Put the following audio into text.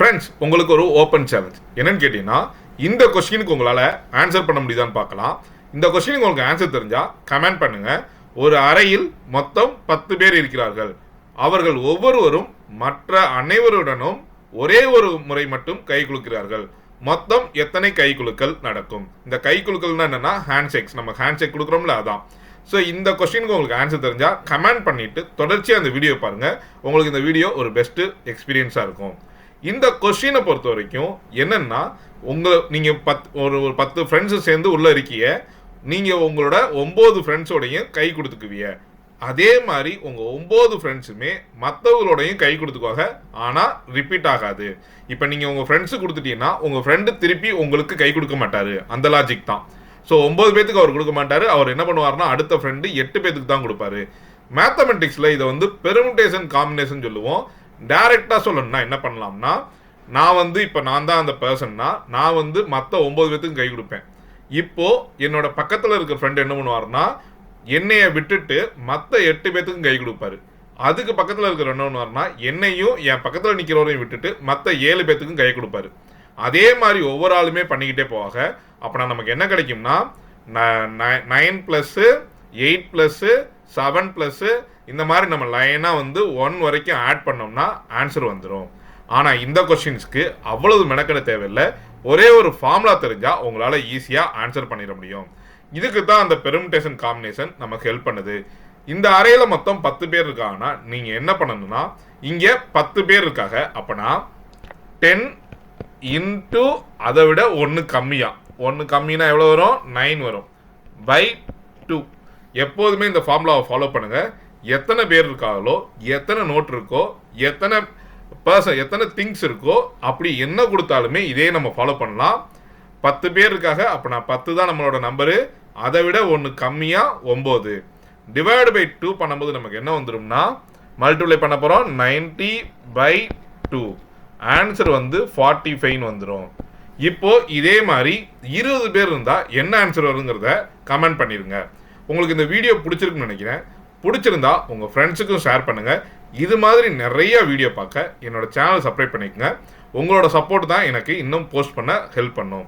Friends, உங்களுக்கு ஒரு open challenge. என்னன்னு கேட்டீங்கன்னா, இந்த கொஸ்டினுக்கு உங்களால் ஆன்சர் பண்ண முடியுதான்னு பார்க்கலாம். இந்த கொஸ்டினுக்கு உங்களுக்கு ஆன்சர் தெரிஞ்சால் கமெண்ட் பண்ணுங்க. ஒரு அறையில் மொத்தம் 10 பேர் இருக்கிறார்கள். அவர்கள் ஒவ்வொருவரும் மற்ற அனைவருடனும் ஒரே ஒரு முறை மட்டும் கை குலுக்கிறார்கள். மொத்தம் எத்தனை கை குலுக்கல் நடக்கும்? இந்த கை குலுக்கல்னா என்னன்னா ஹேண்ட்ஷேக்ஸ். நம்ம ஹேண்ட்ஷேக் கொடுக்குறோம்ல, அதான். ஸோ இந்த கொஸ்டினுக்கு உங்களுக்கு ஆன்சர் தெரிஞ்சால் கமெண்ட் பண்ணிட்டு தொடர்ச்சியாக அந்த வீடியோ பாருங்கள். உங்களுக்கு இந்த வீடியோ ஒரு பெஸ்ட்டு எக்ஸ்பீரியன்ஸாக இருக்கும். இந்த கொஸ்டினை பொறுத்த வரைக்கும் என்னன்னா, நீங்கள் ஒரு 10 ஃப்ரெண்ட்ஸு சேர்ந்து உள்ளே இருக்கீங்க. நீங்கள் உங்களோட 9 ஃப்ரெண்ட்ஸோடையும் கை கொடுத்துக்குவீங்க. அதே மாதிரி உங்கள் 9 ஃப்ரெண்ட்ஸுமே மற்றவங்களோடையும் கை கொடுத்துக்குவாங்க. ஆனால் ரிப்பீட் ஆகாது. இப்போ நீங்கள் உங்கள் ஃப்ரெண்ட்ஸு கொடுத்துட்டீங்கன்னா உங்கள் ஃப்ரெண்டு திருப்பி உங்களுக்கு கை கொடுக்க மாட்டார். அந்த லாஜிக் தான். ஸோ 9 பேத்துக்கு அவர் கொடுக்க மாட்டார். அவர் என்ன பண்ணுவார்னா அடுத்த ஃப்ரெண்டு 8 பேத்துக்கு தான் கொடுப்பாரு. மேத்தமெட்டிக்ஸில் இதை பெர்முடேஷன் காம்பினேஷன் சொல்லுவோம். டைரெக்டாக சொல்லணும்னா என்ன பண்ணலாம்னா, இப்போ நான் தான் அந்த பர்சன்னா, நான் மற்ற 9 பேத்துக்கும் கை கொடுப்பேன். இப்போ என்னோட பக்கத்தில் இருக்கிற ஃப்ரெண்டு என்ன பண்ணுவார்னா, என்னைய விட்டுட்டு மற்ற 8 பேத்துக்கும் கை கொடுப்பாரு. அதுக்கு பக்கத்தில் இருக்கிற என்ன பண்ணுவார்னா, என்னையும் என் பக்கத்தில் நிற்கிறவரையும் விட்டுட்டு மற்ற 7 பேத்துக்கும் கை கொடுப்பாரு. அதே மாதிரி ஒவ்வொரு ஆளுமே பண்ணிக்கிட்டே போவாங்க. அப்போ நமக்கு என்ன கிடைக்கும்னா 9 + 8 + 7 + இந்த மாதிரி நம்ம லைனாக 1 வரைக்கும் ஆட் பண்ணோம்னா ஆன்சர் வந்துடும். ஆனால் இந்த கொஸ்டின்ஸ்க்கு அவ்வளவு மெனக்கெட தேவையில்லை. ஒரே ஒரு ஃபார்முலா தெரிஞ்சால் உங்களால் ஈஸியாக ஆன்சர் பண்ணிட முடியும். இதுக்கு தான் அந்த பெர்முடேஷன் காம்பினேஷன் நமக்கு ஹெல்ப் பண்ணுது. இந்த அறையில் மொத்தம் 10 பேர் இருக்காங்கன்னா நீங்கள் என்ன பண்ணணும்னா, இங்கே 10 பேர் இருக்காங்க. அப்போனா 10 × அதை விட 1 கம்மியாக, 1 கம்மினா எவ்வளோ வரும்? 9 வரும். /2. எப்போதுமே இந்த ஃபார்முலாவை ஃபாலோ பண்ணுங்கள். எத்தனை பேர் இருக்காங்களோ, எத்தனை நோட் இருக்கோ, எத்தனை திங்ஸ் இருக்கோ, அப்படி என்ன கொடுத்தாலுமே இதே நம்ம ஃபாலோ பண்ணலாம். 10 பேர் இருக்காங்க. அப்போ நான் 10 தான் நம்மளோட நம்பரு. அதை விட 1 கம்மியாக 9. /2 பண்ணும்போது நமக்கு என்ன வந்துடும்னா, மல்டிப்ளை பண்ண போகிறோம். 90/2. ஆன்சர் 45 வந்துடும். இப்போ இதே மாதிரி 20 பேர் இருந்தால் என்ன ஆன்சர் வருங்கிறத கமெண்ட் பண்ணிடுங்க. உங்களுக்கு இந்த வீடியோ பிடிச்சிருக்குன்னு நினைக்கிறேன். பிடிச்சிருந்தா உங்கள் ஃப்ரெண்ட்ஸுக்கும் ஷேர் பண்ணுங்கள். இது மாதிரி நிறைய வீடியோ பார்க்க என்னோட சேனல் சப்ஸ்கிரைப் பண்ணிக்கோங்க. உங்களோட சப்போர்ட் தான் எனக்கு இன்னும் போஸ்ட் பண்ண ஹெல்ப் பண்ணும்.